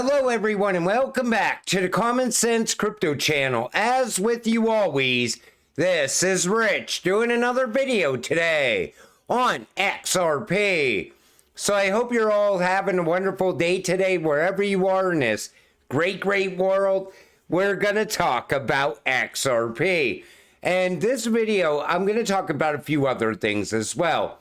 Hello everyone and welcome back to the Common Sense Crypto channel. As with you always, this is Rich doing another video today on XRP. So I hope you're all having a wonderful day today wherever you are in this great world. We're going to talk about XRP. And this video, I'm going to talk about a few other things as well.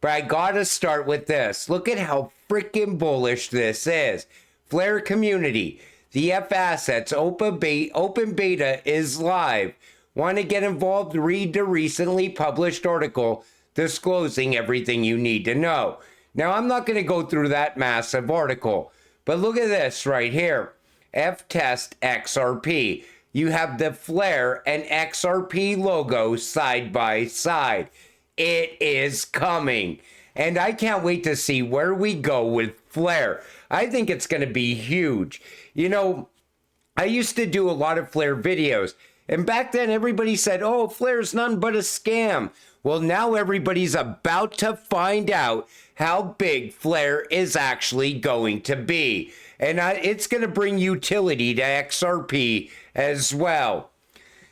But I got to start with this. Look at how freaking bullish this is. Flare community, the F Assets open beta is live. Want to get involved? Read the recently published article disclosing everything you need to know. Now, I'm not going to go through that massive article, but look at this right here. F-Test XRP. You have the Flare and XRP logo side by side. It is coming. And I can't wait to see where we go with Flare. I think it's going to be huge. You know, I used to do a lot of Flare videos. And back then everybody said, oh, Flare's none but a scam. Well, now everybody's about to find out how big Flare is actually going to be. And it's going to bring utility to XRP as well.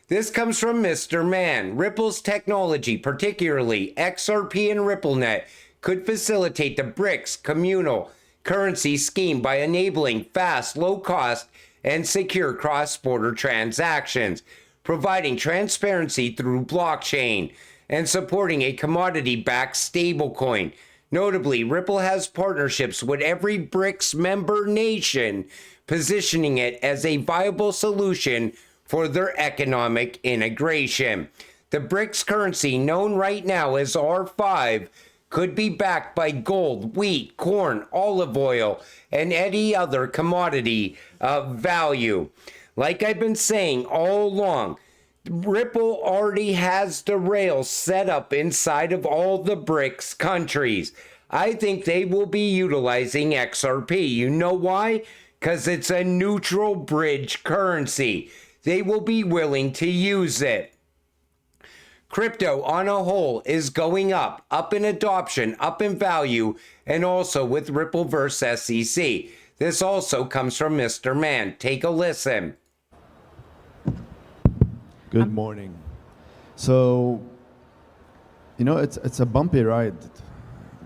This comes from Mr. Man. Ripple's technology, particularly XRP and RippleNet, could facilitate the Brics communal currency scheme by enabling fast, low-cost, and secure cross-border transactions, providing transparency through blockchain, and supporting a commodity-backed stablecoin. Notably, Ripple has partnerships with every Brics member nation, positioning it as a viable solution for their economic integration. The Brics currency, known right now as R5, could be backed by gold, wheat, corn, olive oil, and any other commodity of value. Like I've been saying all along, Ripple already has the rails set up inside of all the Brics countries. I think they will be utilizing XRP. You know why? Because it's a neutral bridge currency. They will be willing to use it. Crypto on a whole is going up in adoption, up in value, and also with Ripple versus SEC. This also comes from Mr. Man. Take a listen. Good morning. So, you know, it's a bumpy ride,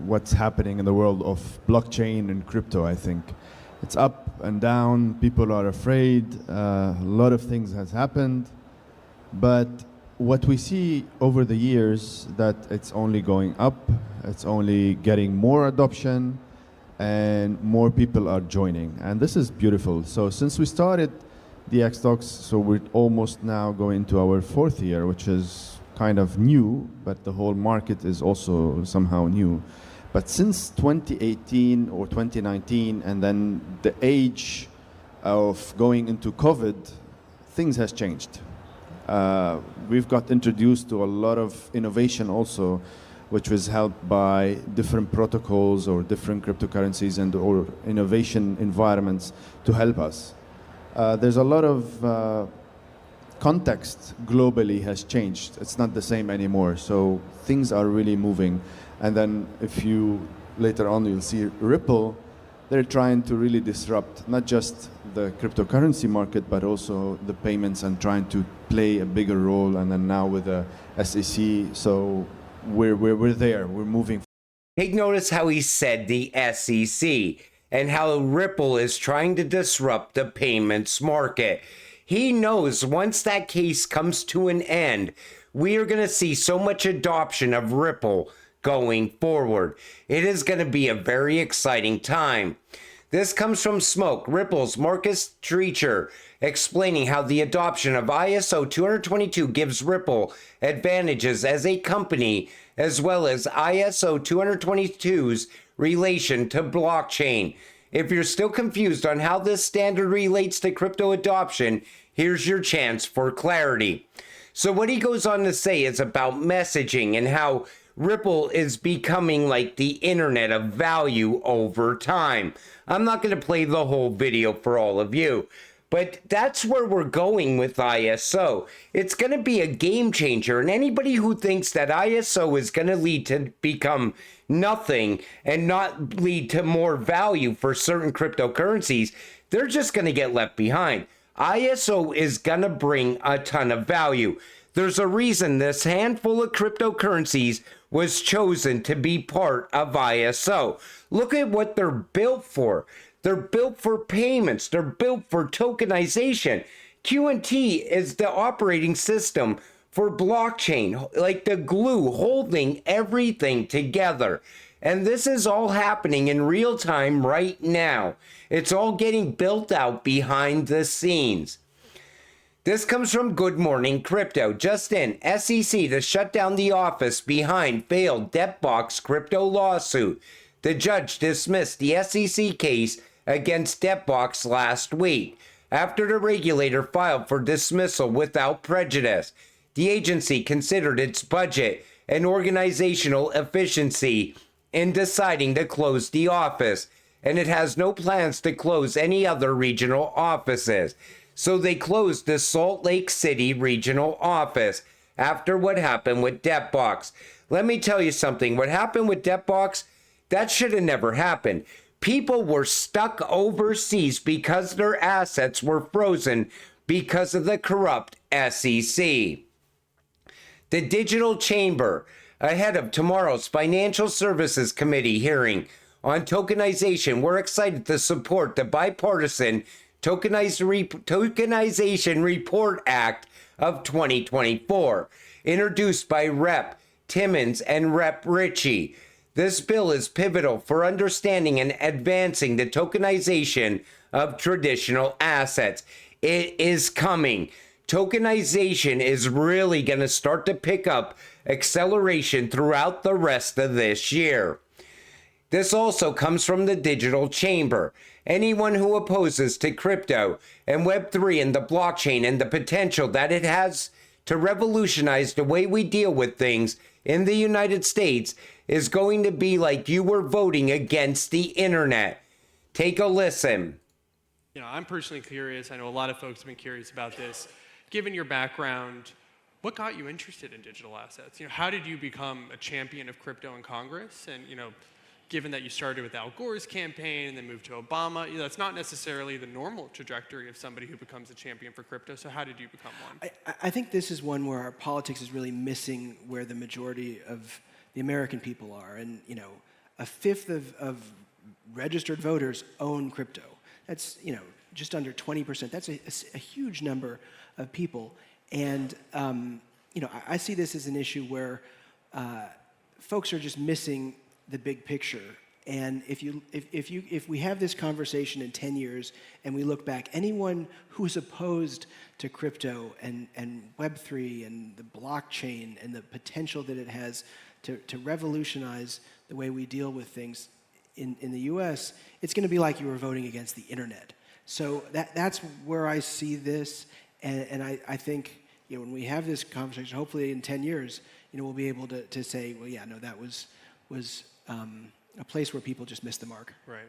what's happening in the world of blockchain and crypto, I think. It's up and down, people are afraid, a lot of things has happened, but what we see over the years that it's only going up, it's only getting more adoption, and more people are joining, and this is beautiful. So since we started the XTalks, so we're almost now going to our 4th year, which is kind of new, but the whole market is also somehow new. But since 2018 or 2019, and then the age of going into COVID, things has changed. We've got introduced to a lot of innovation also, which was helped by different protocols or different cryptocurrencies and or innovation environments to help us. There's a lot of context globally has changed. It's not the same anymore. So things are really moving. And then if you, later on, you'll see Ripple, they're trying to really disrupt not just the cryptocurrency market, but also the payments and trying to play a bigger role. And then now with the SEC, so we're there, we're moving. Take notice how he said the SEC and how Ripple is trying to disrupt the payments market. He knows once that case comes to an end, we are going to see so much adoption of Ripple going forward. It is going to be a very exciting time. This comes from Smoke, Ripple's Marcus Treacher, explaining how the adoption of ISO 222 gives Ripple advantages as a company, as well as ISO 222's relation to blockchain. If you're still confused on how this standard relates to crypto adoption, here's your chance for clarity. So what he goes on to say is about messaging and how Ripple is becoming like the internet of value over time. I'm not going to play the whole video for all of you, But that's where we're going with ISO. It's going to be a game changer. And anybody who thinks that ISO is going to lead to become nothing and not lead to more value for certain cryptocurrencies, they're just going to get left behind. ISO is going to bring a ton of value. There's a reason this handful of cryptocurrencies was chosen to be part of ISO. Look at what they're built for. They're built for payments. They're built for tokenization. Q&T is the operating system for blockchain, like the glue holding everything together. And this is all happening in real time right now. It's all getting built out behind the scenes. This comes from Good Morning Crypto. Just in, SEC to shut down the office behind failed DebtBox crypto lawsuit. The judge dismissed the SEC case against DebtBox last week after the regulator filed for dismissal without prejudice. The agency considered its budget and organizational efficiency in deciding to close the office, and it has no plans to close any other regional offices. So they closed the Salt Lake City regional office after what happened with DebtBox. Let me tell you something. What happened with DebtBox, that should have never happened. People were stuck overseas because their assets were frozen because of the corrupt SEC. The Digital Chamber, ahead of tomorrow's Financial Services Committee hearing on tokenization, we're excited to support the bipartisan Tokenization Report Act of 2024, introduced by Rep. Timmons and Rep. Ritchie. This bill is pivotal for understanding and advancing the tokenization of traditional assets. It is coming. Tokenization is really going to start to pick up acceleration throughout the rest of this year. This also comes from the Digital Chamber. Anyone who opposes to crypto and Web3 and the blockchain and the potential that it has to revolutionize the way we deal with things in the United States is going to be like you were voting against the internet. Take a listen. You know, I'm personally curious. I know a lot of folks have been curious about this. Given your background, what got you interested in digital assets? You know, how did you become a champion of crypto in Congress? And, you know, given that you started with Al Gore's campaign and then moved to Obama, you know, that's not necessarily the normal trajectory of somebody who becomes a champion for crypto. So how did you become one? I think this is one where our politics is really missing where the majority of the American people are. And, you know, a fifth of registered voters own crypto. That's, you know, just under 20%. That's a huge number of people. And, you know, I see this as an issue where folks are just missing the big picture. And if we have this conversation in 10 years and we look back, anyone who's opposed to crypto and Web3 and the blockchain and the potential that it has to revolutionize the way we deal with things in the US, it's going to be like you were voting against the internet. So that's where I see this, and I think, you know, when we have this conversation, hopefully in 10 years, you know, we'll be able to say, well, yeah, no, that was a place where people just missed the mark. Right.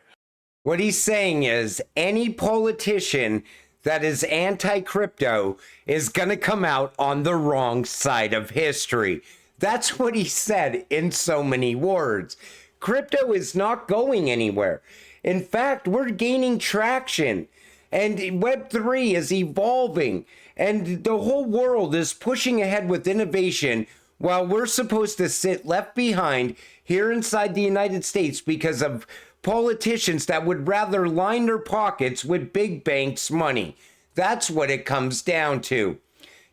What he's saying is any politician that is anti-crypto is going to come out on the wrong side of history. That's what he said in so many words. Crypto is not going anywhere. In fact, we're gaining traction, and Web3 is evolving, and the whole world is pushing ahead with innovation while we're supposed to sit left behind here inside the United States because of politicians that would rather line their pockets with big banks' money. That's what it comes down to.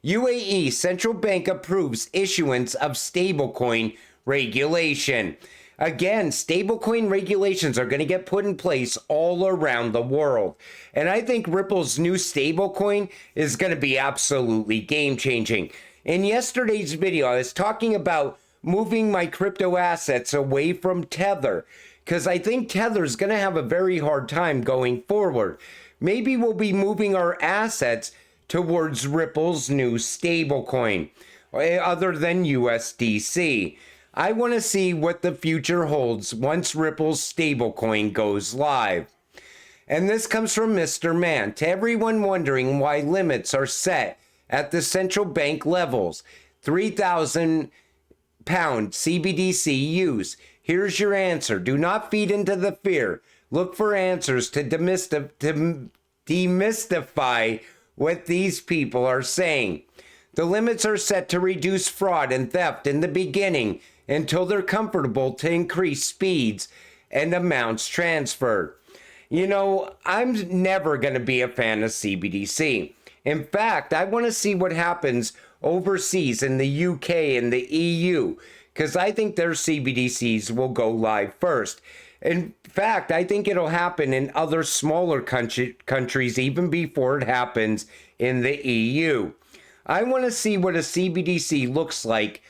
UAE Central Bank approves issuance of stablecoin regulation. Again, stablecoin regulations are going to get put in place all around the world. And I think Ripple's new stablecoin is going to be absolutely game-changing. In yesterday's video, I was talking about moving my crypto assets away from Tether, because I think Tether is going to have a very hard time going forward. Maybe we'll be moving our assets towards Ripple's new stablecoin, other than USDC. I want to see what the future holds once Ripple's stablecoin goes live. And this comes from Mr. Man. To everyone wondering why limits are set at the central bank levels, 3,000 pound CBDC use. Here's your answer. Do not feed into the fear. Look for answers to demystify what these people are saying. The limits are set to reduce fraud and theft in the beginning until they're comfortable to increase speeds and amounts transferred. You know, I'm never going to be a fan of CBDC. In fact, I want to see what happens overseas in the UK and the EU, because I think their CBDCs will go live first. In fact, I think it'll happen in other smaller countries even before it happens in the EU. I want to see what a CBDC looks like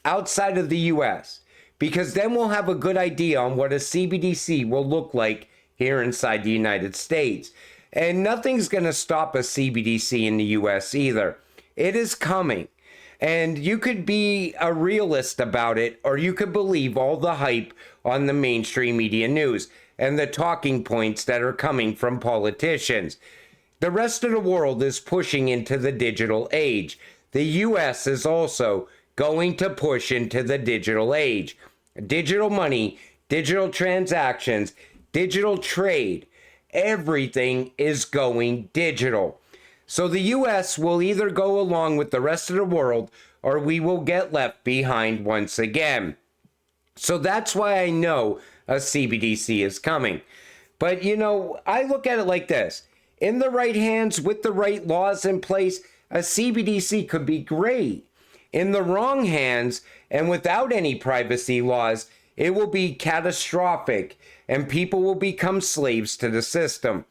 outside of the US, because then we'll have a good idea on what a CBDC will look like here inside the United States. And nothing's going to stop a CBDC in the US either. It is coming. And you could be a realist about it, or you could believe all the hype on the mainstream media news and the talking points that are coming from politicians. The rest of the world is pushing into the digital age. The US is also going to push into the digital age. Digital money, digital transactions, digital trade, everything is going digital. So the US will either go along with the rest of the world, or we will get left behind once again. So that's why I know a CBDC is coming. But you know, I look at it like this. In the right hands, with the right laws in place, a CBDC could be great. In the wrong hands, and without any privacy laws, it will be catastrophic, and people will become slaves to the system.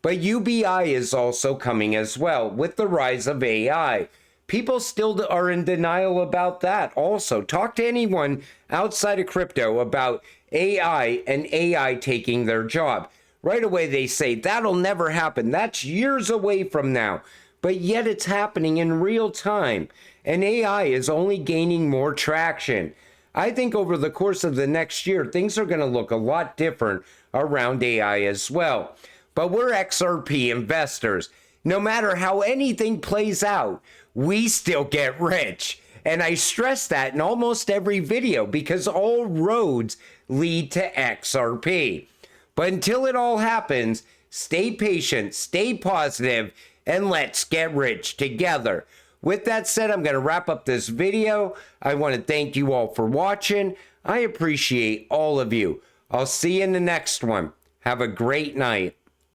But UBI is also coming as well with the rise of AI. People still are in denial about that also. Talk to anyone outside of crypto about AI and AI taking their job. Right away they say that'll never happen. That's years away from now. But yet it's happening in real time. And AI is only gaining more traction. I think over the course of the next year, things are going to look a lot different around AI as well. But we're XRP investors. No matter how anything plays out, we still get rich. And I stress that in almost every video because all roads lead to XRP. But until it all happens, stay patient, stay positive, and let's get rich together. With that said, I'm going to wrap up this video. I want to thank you all for watching. I appreciate all of you. I'll see you in the next one. Have a great night.